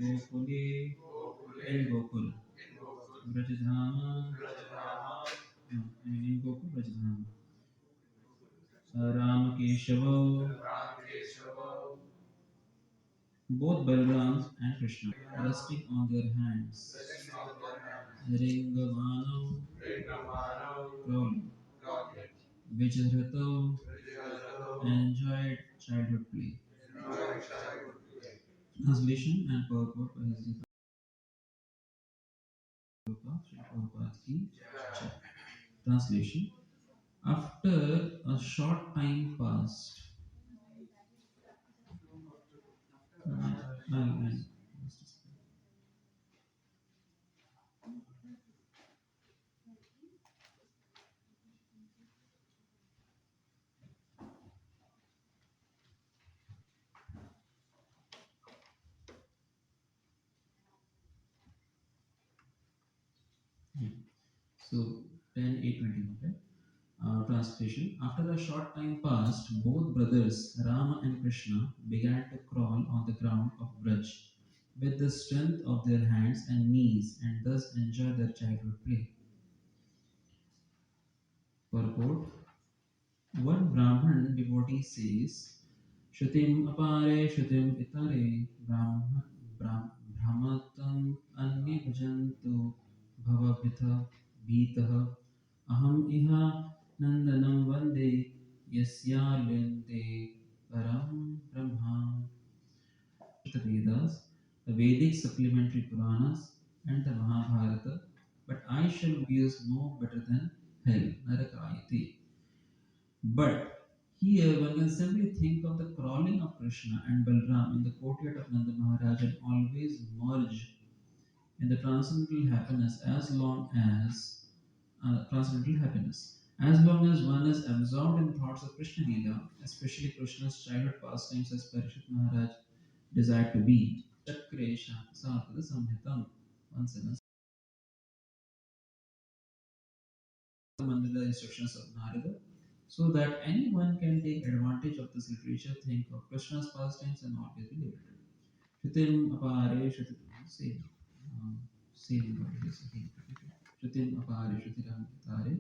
Gokule in Gokul, Brajadhama in Gokul Brajadhama, Ram Keshava, both Balram and Krishna, resting on their hands, Ringavano, crawling, Vijayratho, enjoyed childhood play. Translation and purport by His Prabhupada ki Jai. Translation. After a short time passed, so 10:8:21. Okay? Translation. After a short time passed, both brothers Rama and Krishna began to crawl on the ground of Braj with the strength of their hands and knees and thus enjoy their childhood play. Purport. One Brahman devotee says, Shrutim apare Shrutim itare Brahmatam anye bhajantu bhavabhita bhitah aham iha nandanam vande yasya lente param brahma. The Vedas, the Vedic supplementary Puranas, and the Mahabharata, but I shall use no better than hell, Narakayati. But here one can simply think of the crawling of Krishna and Balram in the courtyard of Nanda Maharaj and always merge in the transcendental happiness transcendental happiness. As long as one is absorbed in thoughts of Krishna Lila, especially Krishna's childhood pastimes as Parishit Maharaj desired to be. Chakre Sarpada Samhitam 1:7. Under the instructions of Narada, so that anyone can take advantage of this literature, think of Krishna's pastimes and always be liberated. Shrutim apare shrutim same same what it is again. Shrutim apare shrutiram tare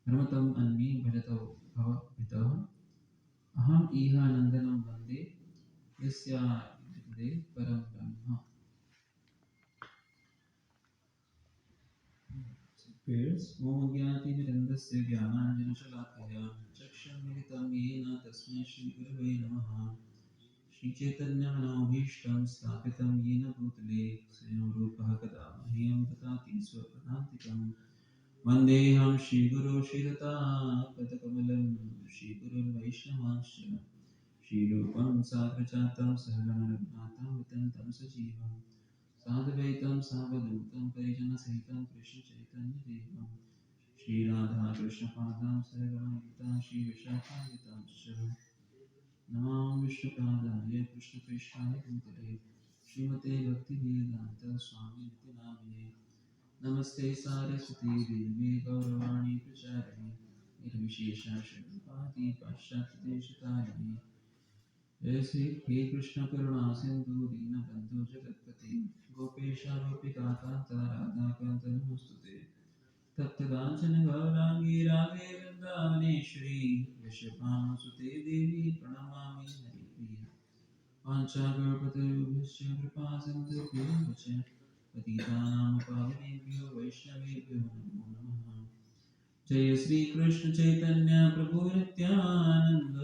Ramatam anmi bhajato bhava pitah aham iha nandanam vande yasya vide param brahma. Prayers. Om Gyati Nirandasya Jnananjana Shalakaya Chakshamitam Yena Tasmai Shri Gurave Namaha Shri Chaitanya Manobhishtam Sthapitam Yena Bhutale Swayam Rupaha Kadamahyam Tatati Swapradantikam Vandeham Shri Guru Shri Data Padakamalam Shri Guru Vaishnavasya Shri Rupam Sagrajatam Sahagana Raghunatam Vitantam Sajivam Sadvaitam Savadutam Parijana Sahitam Krishna Chaitanya Devam Shri Radha Krishna Padam Sarvamita Shri Vishakamitam Shri Namam Vishnu Padaya Krishna Krishna Bhutale Srimate Bhakti Vedanta Swami Niti Namine Namaste Saraswati Devi Gauravani Pracharani Nirvishesha Shripadi Paschat Deshatani जैसे हे कृष्ण करुणा सिंधु दीन बंधु जगतपते गोपेशा गोपिका कांता राधा कांत नमोस्तुते तप्त कांचन गौरांगी राधे वृंदावनेश्वरी वृषभानुसुते देवी प्रणमामि हरिप्रिय वाञ्छाकल्पतरुभ्यश्च कृपा सिन्धुभ्यो च पतितानां पावनेभ्यो वैष्णवेभ्यो नमो नमः जय श्री कृष्ण चैतन्य प्रभु नित्यानंद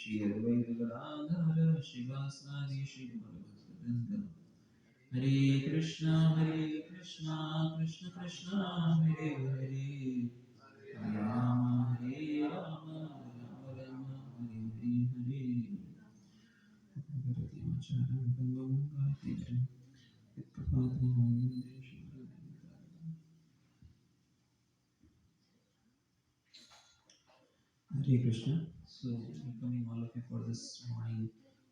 श्री अद्वैत गदाधर शिवासादि श्री भक्तवृंद हरे कृष्णा कृष्ण कृष्ण हरे हरे हरे राम राम राम हरे हरे भगवती आचार्य गंगम गायत्री पितृपाद Hare Krishna. So, welcoming all of you for this morning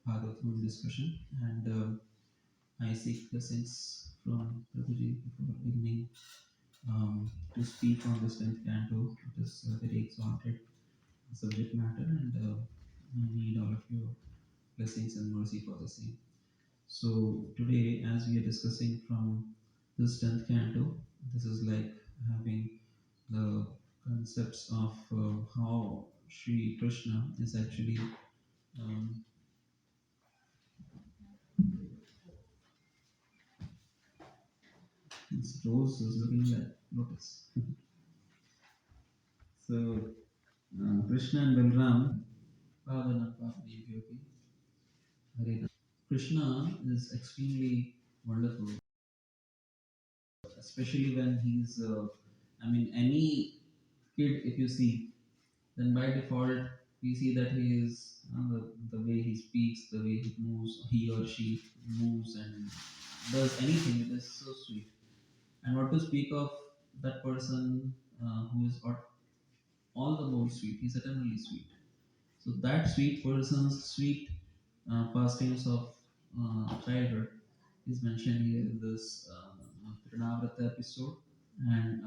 Bhagavatam discussion, and I seek blessings from Prabhuji before beginning to speak on this 10th canto. It is a very exalted subject matter, and I need all of your blessings and mercy for the same. So today, as we are discussing from this 10th canto, this is like having the concepts of how Sri Krishna is actually um, this rose is looking like lotus. So Krishna and Balram, Pavana Pavani Jyoti, Hare Krishna is extremely wonderful, especially when he's, any kid, if you see, then by default, we see that he is, the way he speaks, the way he moves, he or she moves and does anything, it is so sweet. And what to speak of that person who is all the more sweet, he's eternally sweet. So that sweet person's sweet pastimes of childhood is mentioned here in this Trinavrata episode, and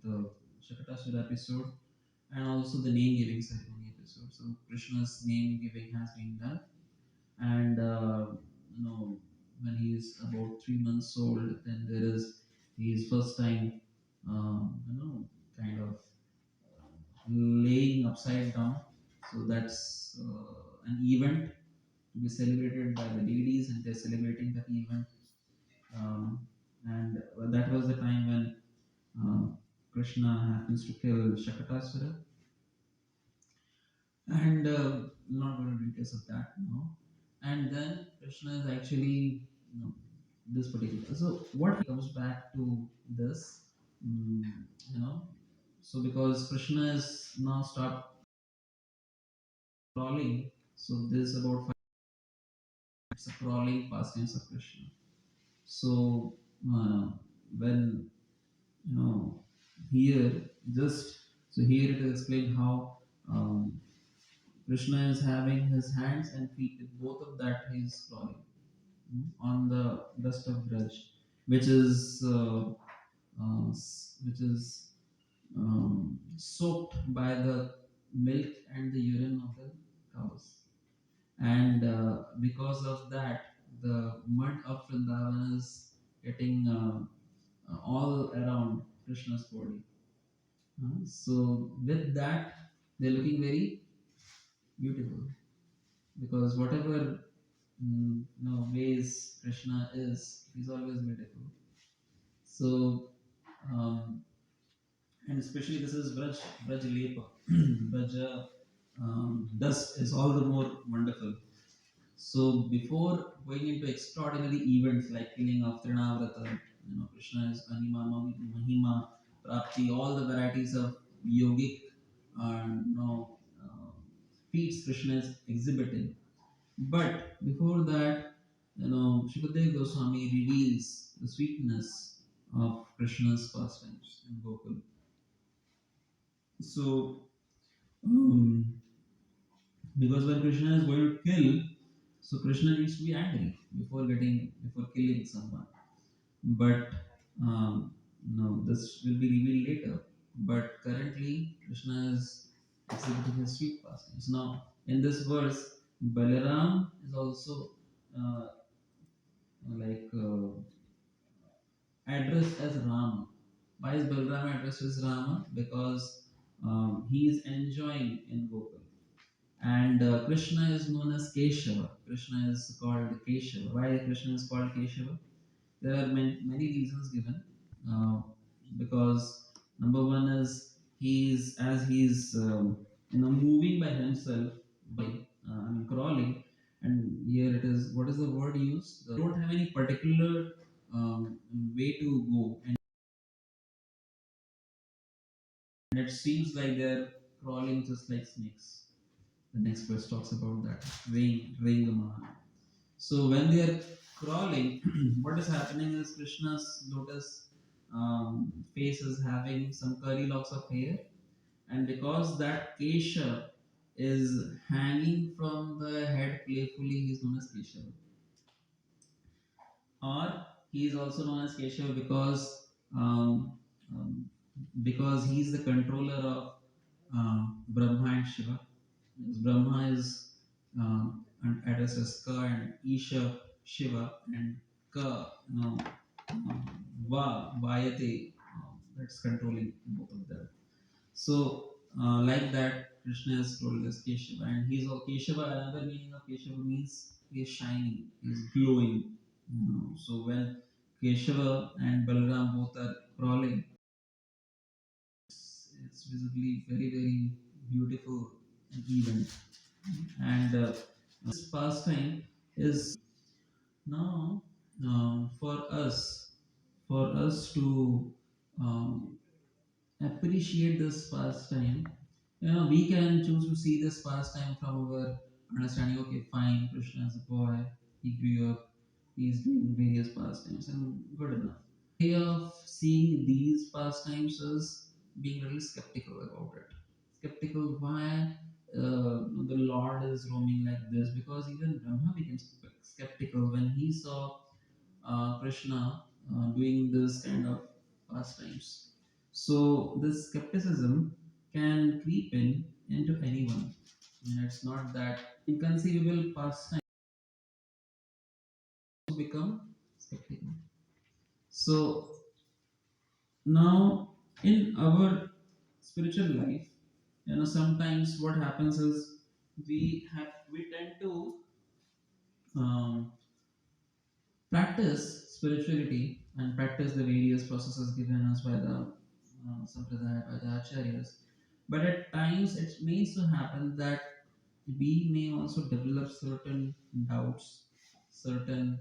the Shakatasura episode, and also the name giving ceremony episode. So Krishna's name giving has been done, and when he is about 3 months old, then there is his first time, kind of laying upside down. So that's an event to be celebrated by the ladies, and they're celebrating that event. Um, and that was the time when uh, Krishna happens to kill Shakatasura, and not going to details of that now. And then Krishna is actually, this particular. So what he comes back to this, mm, you know, so because Krishna is now start crawling, so this is about it's a crawling pastimes of Krishna. So uh, when you know here just so here it is explained how Krishna is having his hands and feet, with both of that he is crawling on the dust of Braj, which is which is soaked by the milk and the urine of the cows. And because of that, the mud of Vrindavan is getting all around Krishna's body. So with that, they're looking very beautiful, because whatever ways Krishna is, he's always beautiful. So um, and especially this is Braj Lepa, Braja dust is all the more wonderful. So before going into extraordinary events like killing of Trinavrata, Krishna is Anima, Mahima, Prapti, all the varieties of yogic uh, feats Krishna is exhibiting. But before that, Shukadeva Goswami reveals the sweetness of Krishna's pastimes in Gokul. So, um, because when Krishna is going to kill, so Krishna needs to be angry before killing someone. But no, this will be revealed later. But currently, Krishna is exhibiting his sweet pastimes. Now, in this verse, Balaram is also uh, like addressed as Rama. Why is Balaram addressed as Rama? Because he is enjoying in Gokul. And Krishna is known as Keshava. Krishna is called Keshava. Why Krishna is called Keshava? There are many reasons given. Uh, because number one is he's moving by himself by crawling, and here it is. What is the word used? They don't have any particular way to go, and it seems like they're crawling just like snakes. The next verse talks about that. Rain the Mahan. So when they are crawling, what is happening is Krishna's lotus face is having some curly locks of hair, and because that Kesha is hanging from the head playfully, he is known as Kesha. Or he is also known as Keshav um, um, because he is the controller of Brahma and Shiva. Brahma is addressed as Ka and Isha. Shiva, and Ka, um, Vayate, that's controlling both of them. So, like that, Krishna has told us Keshava, and he's all Keshava. Another meaning of Keshava means he is shining, he is glowing. So when Keshava and Balaram both are crawling, it's visibly very very beautiful event, and this pastime is now for us to um, appreciate this pastime. We can choose to see this pastime from our understanding. Okay, fine, Krishna is a boy, he grew up, he's doing various pastimes, and good enough. Of seeing these pastimes is being a little skeptical about it. Skeptical why the Lord is roaming like this, because even Brahma became skeptical when he saw Krishna doing this kind of pastimes. So this skepticism can creep in into anyone. And it's not that inconceivable pastime to become skeptical. So now in our spiritual life, sometimes what happens is we tend to um, practice spirituality and practice the various processes given us by the sampradaya, by the acharyas. But at times it may so happen that we may also develop certain doubts, certain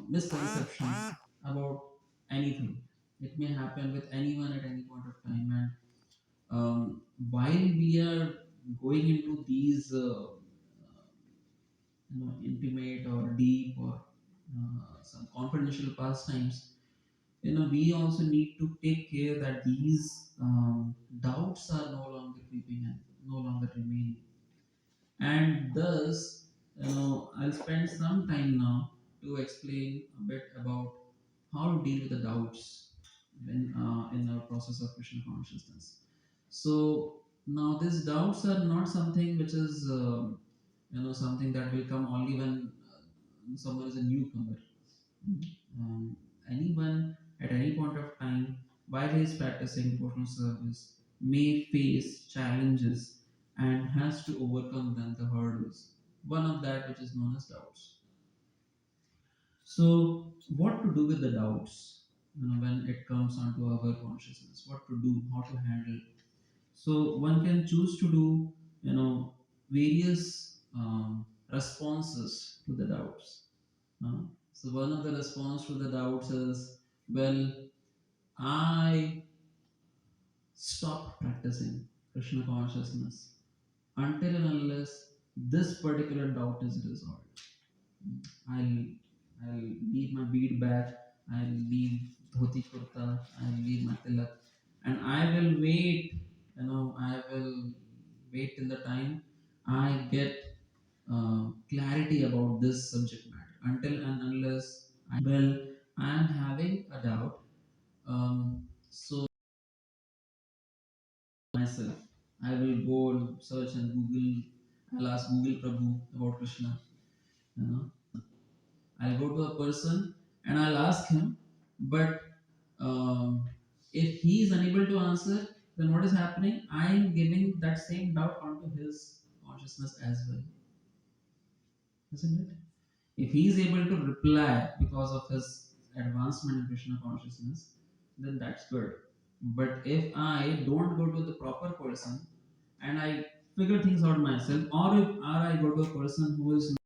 misconceptions about anything. It may happen with anyone at any point of time, and while we are going into these intimate or deep or some confidential pastimes, we also need to take care that these doubts are no longer creeping in, no longer remaining. And thus, I'll spend some time now to explain a bit about how to deal with the doubts in our process of Krishna consciousness. So now these doubts are not something which is something that will come only when someone is a newcomer. Um, Anyone at any point of time while he is practicing devotional service may face challenges and has to overcome them, the hurdles. One of that which is known as doubts. So, what to do with the doubts? When it comes onto our consciousness, what to do, how to handle. So, one can choose to do, various responses to the doubts. So one of the response to the doubts is, well, I stopped practicing Krishna consciousness until and unless this particular doubt is resolved. I'll I'll leave my bead bag, I'll leave dhoti kurta, I'll leave my tilak, and I will wait. I will wait till the time I get clarity about this subject matter. Until and unless I am having a doubt. So myself, I will go search and Google. I'll ask Google Prabhu about Krishna. You know, I'll go to a person and I'll ask him. But if he is unable to answer, then what is happening? I am giving that same doubt onto his consciousness as well, isn't it? If he is able to reply because of his advancement in Krishna consciousness, then that's good. But if I don't go to the proper person and I figure things out myself, or I go to a person who is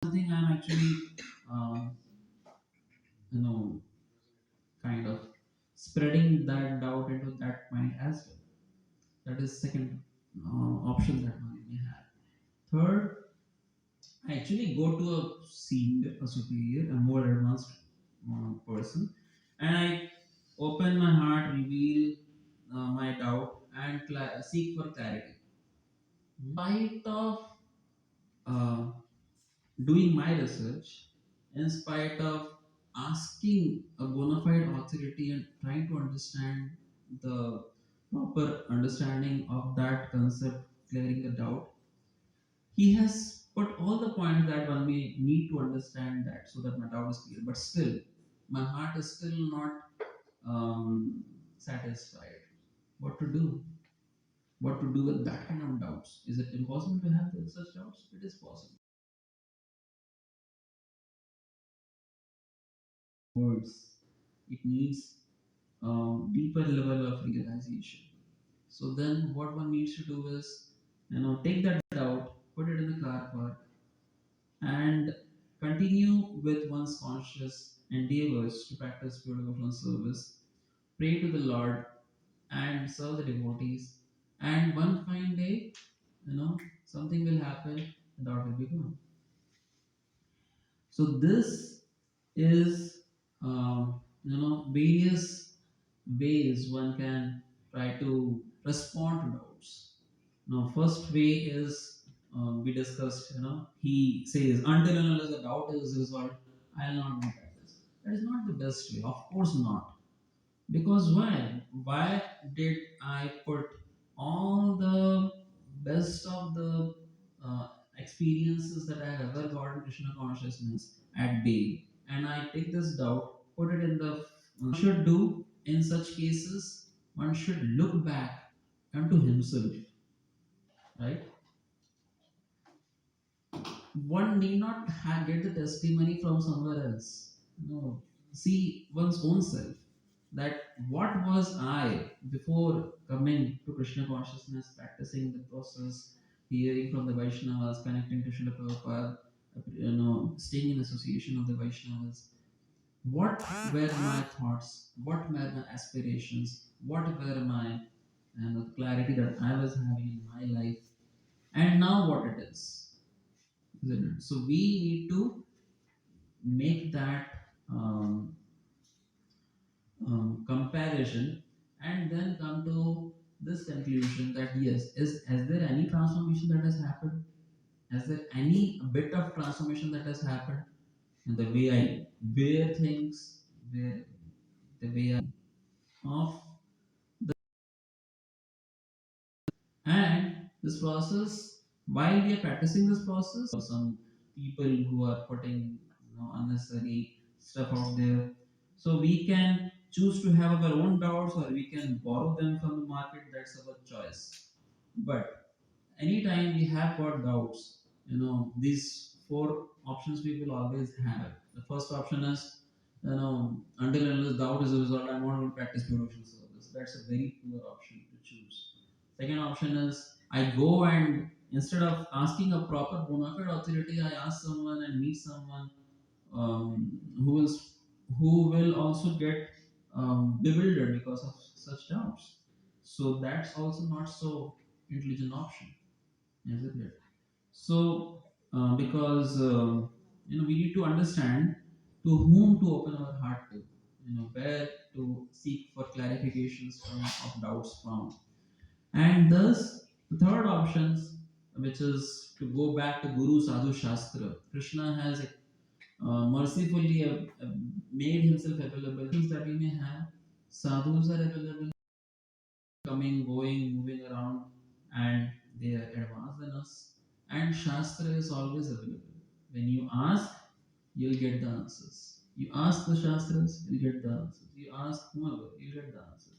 something I'm actually, uh, you know, kind of spreading that doubt into that mind as well. That is second option that one may have. Third, I actually go to a senior, a superior, a more advanced person, and I open my heart, reveal my doubt, and seek for clarity. In spite of uh, doing my research, in spite of asking a bona fide authority and trying to understand the proper understanding of that concept, clearing the doubt, he has put all the points that one may need to understand that, so that my doubt is clear. But still, my heart is still not satisfied. What to do? What to do with that kind of doubts? Is it impossible to have such doubts? It is possible. Words. It needs deeper level of realization. So then, what one needs to do is, take that doubt, put it in the car park, and continue with one's conscious endeavors to practice pure devotional service, pray to the Lord, and serve the devotees. And one fine day, something will happen, and doubt will be gone. So this is, various ways one can try to respond to doubts. Now, first way is, we discussed. He says, until and unless the doubt is resolved, I'll not do practice. That is not the best way. Of course not. Because why? Why did I put all the best of the experiences that I have ever got in Krishna consciousness at bay? And I take this doubt, put it in the. Should do in such cases, one should look back unto himself, right? One need not get the testimony from somewhere else. No, see one's own self. That what was I before coming to Krishna consciousness, practicing the process, hearing from the Vaishnavas, connecting to Srila Prabhupada, staying in association of the Vaishnavas. What were my thoughts? What were my aspirations? What were my clarity that I was having in my life? And now what it is? Isn't it? So we need to make that comparison, and then come to this conclusion that yes, is there any transformation that has happened? Has there any bit of transformation that has happened in the way I wear things, where the way I of and this process, while we are practicing this process, some people who are putting unnecessary stuff out there, so we can choose to have our own doubts, or we can borrow them from the market. That's our choice. But anytime we have got doubts, these four options we will always have. The first option is, until and unless doubt is resolved, I'm not going to practice devotional service. That's a very poor option to choose. Second option is, I go and instead of asking a proper bona fide authority, I ask someone and meet someone um, who will who will also get bewildered because of such doubts. So that's also not so intelligent option, isn't it? So because we need to understand to whom to open our heart to, where to seek for clarifications from of doubts from, and thus, the third option, which is to go back to Guru Sadhu Shastra. Krishna has mercifully made himself available. That we may have, sadhus are available, coming, going, moving around, and they are advanced than us. And Shastra is always available. When you ask, you'll get the answers. You ask the Shastras, you'll get the answers. You ask whoever, you'll get the answers.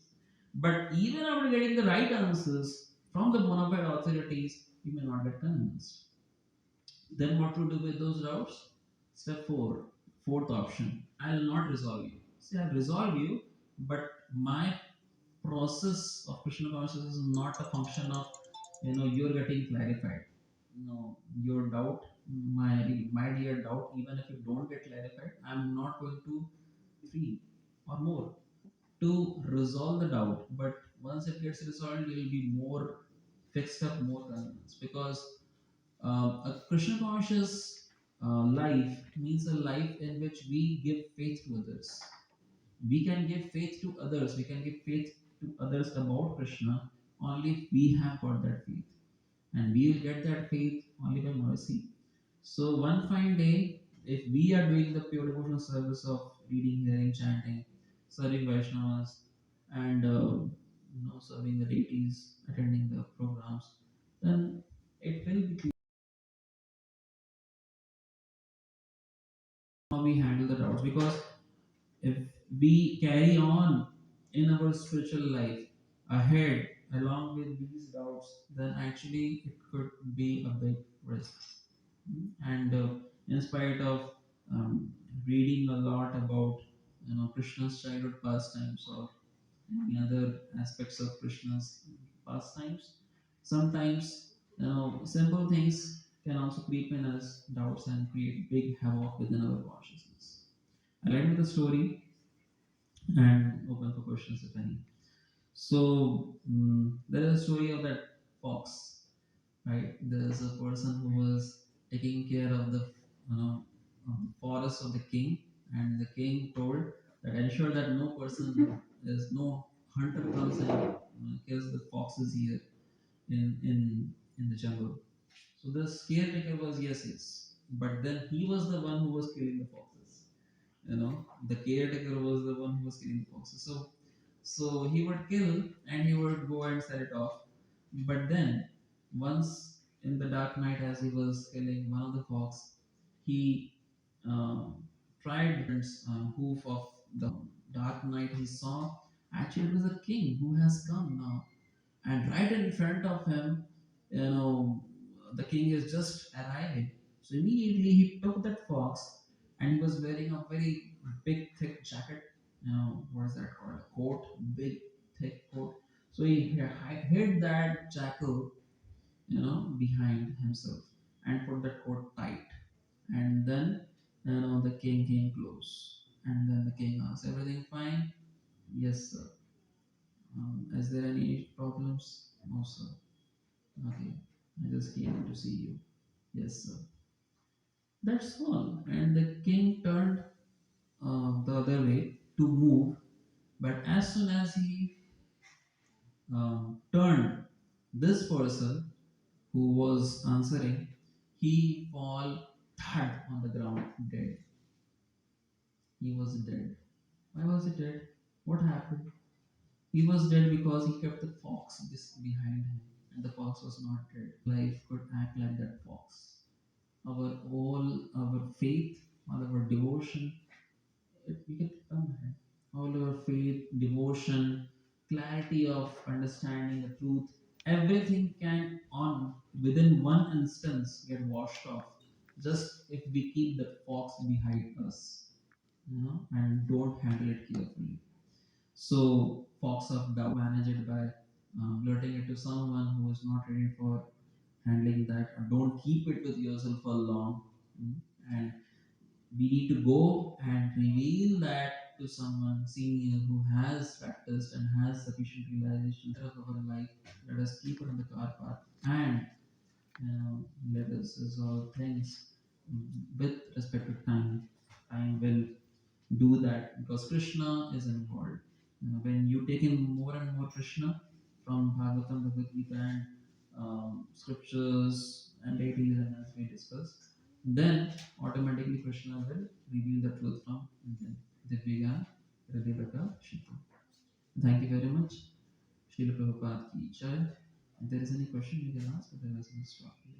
But even after getting the right answers from the bona fide authorities, you may not get convinced. Then what to do with those doubts? Step 4, fourth option. I'll not resolve you. See, I'll resolve you, but my process of Krishna consciousness is not a function of you're getting clarified. Your doubt, my dear doubt, even if you don't get clarified, I'm not going to 3 or more to resolve the doubt. But once it gets resolved, you'll be more fixed up, more convinced. Because a Krishna conscious life means a life in which we give faith to others. We can give faith to others. We can give faith to others about Krishna only if we have got that faith. And we will get that faith only by mercy. So one fine day, if we are doing the pure devotional service of reading, hearing, chanting, serving Vaishnavas, and serving the deities, attending the programs, then it will be clear. we handle the doubts, because if we carry on in our spiritual life ahead along with these doubts, then actually it could be a big risk. And in spite of um, reading a lot about Krishna's childhood pastimes or any other aspects of Krishna's pastimes, sometimes simple things can also creep in as doubts and create big havoc within our consciousness. I'll end with a story and open for questions if any. So there is a story of that fox, right? There's a person who was taking care of the forest of the king, and the king told that ensure that no person, there's no hunter comes and kills the foxes here in the jungle. So the caretaker was yes, yes, but then he was the one who was killing the foxes. The caretaker was the one who was killing the foxes. So he would kill and he would go and sell it off. But then once in the dark night, as he was killing one of the fox, he um, tried hoof of the dark night. He saw actually it was a king who has come now, and right in front of him, the king is just arriving. So immediately he took that fox, and he was wearing a very big, thick jacket. What is that called? A coat, big, thick coat. So he hid that jackal, behind himself, and put that coat tight. And then, the king came close, and then the king asked, "Everything fine?" "Yes, sir." "Is there any problems?" "No, sir." "Okay, I just came to see you." "Yes, sir." That's all. And the king turned the other way to move, but as soon as he turned, this person who was answering, he fall thud on the ground dead. He was dead. Why was he dead? What happened? He was dead because he kept the fox just behind him, and the fox was not dead. Life could act like that fox. Our faith, all our devotion, we can come ahead. All our faith, devotion, clarity of understanding the truth, everything can on within one instance get washed off. Just if we keep the fox behind us, and don't handle it carefully. So fox of doubt, manage it by blurting it to someone who is not ready for handling that, or don't keep it with yourself for long. Mm. And we need to go and reveal that to someone senior who has practiced and has sufficient realization of our life. Let us keep it on the car path, and let us resolve things with respect to time. Time will do that because Krishna is involved. When you take in more and more Krishna from Bhagavatam, Bhagavad Gita, and scriptures and deities, and as we discussed, then automatically Krishna will reveal the truth from Divya Hridaya Shita. Thank you very much. Srila Prabhupada ki jai. If there is any question you can ask, otherwise we'll stop here.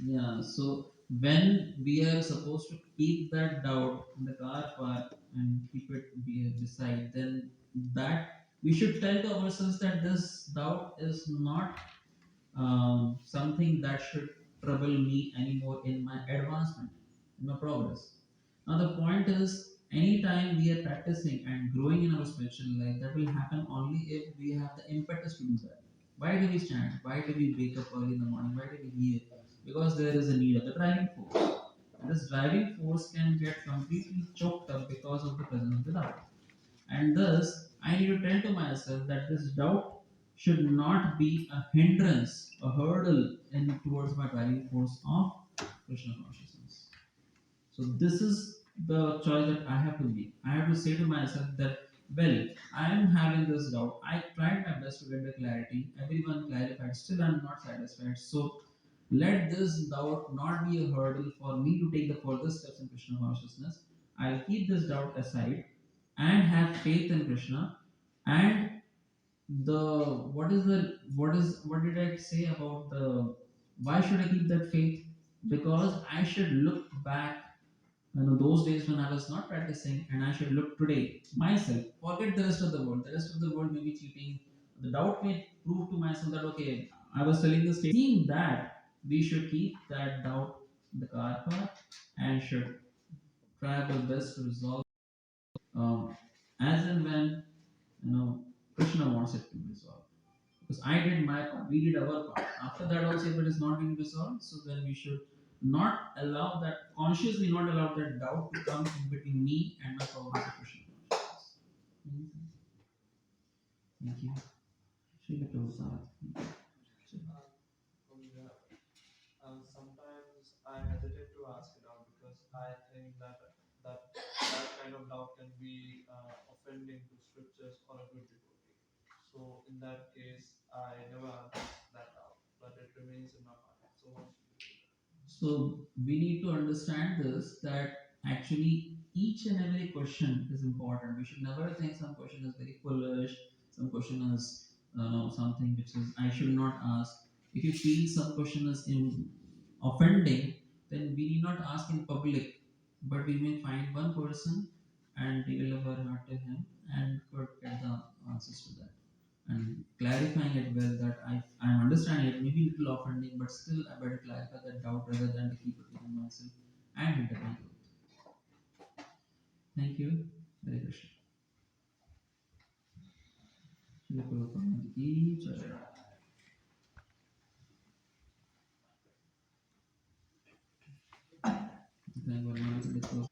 Yeah, so when we are supposed to keep that doubt in the car park and keep it beside, then that we should tell to ourselves that this doubt is not something that should trouble me anymore in my advancement, in my progress. Now, the point is, anytime we are practicing and growing in our spiritual life, that will happen only if we have the impetus to do that. Why do we stand? Why do we wake up early in the morning? Why do we hear? Because there is a need of the driving force. And this driving force can get completely choked up because of the presence of the doubt. And thus, I need to tell to myself that this doubt should not be a hindrance, a hurdle in towards my driving force of Krishna consciousness. So this is the choice that I have to make. I have to say to myself that, well, I am having this doubt. I tried my best to get the clarity. Everyone clarified. Still, I'm not satisfied. So let this doubt not be a hurdle for me to take the further steps in Krishna consciousness. I'll keep this doubt aside and have faith in Krishna and the what did I say about the why should I keep that faith? Because I should look back, those days when I was not practicing, and I should look today myself. Forget the rest of the world. The rest of the world may be cheating. The doubt may prove to myself that okay, I was telling the state. Seeing that, we should keep that doubt in the car park and should try our best to resolve as and when you know Krishna wants it to be resolved. Because I did my part, we did our part. After that, also, if it is not being resolved, so then we should not allow that, consciously not allow that doubt to come in between me and my progress of Krishna consciousness. Thank you. Srila Prabhupada. So we need to understand this that actually each and every question is important. We should never think some question is very foolish, some question is something which is I should not ask. If you feel some question is offending, then we need not ask in public, but we may find one person and develop our heart to him and could get the answers to that and clarifying it well that I'm understanding it, maybe a little offending, but still I better clarify that doubt rather than to keep it within myself and internal growth. Thank you. Hare Krishna. Shri Prabhupada ki jai. Thank you very much.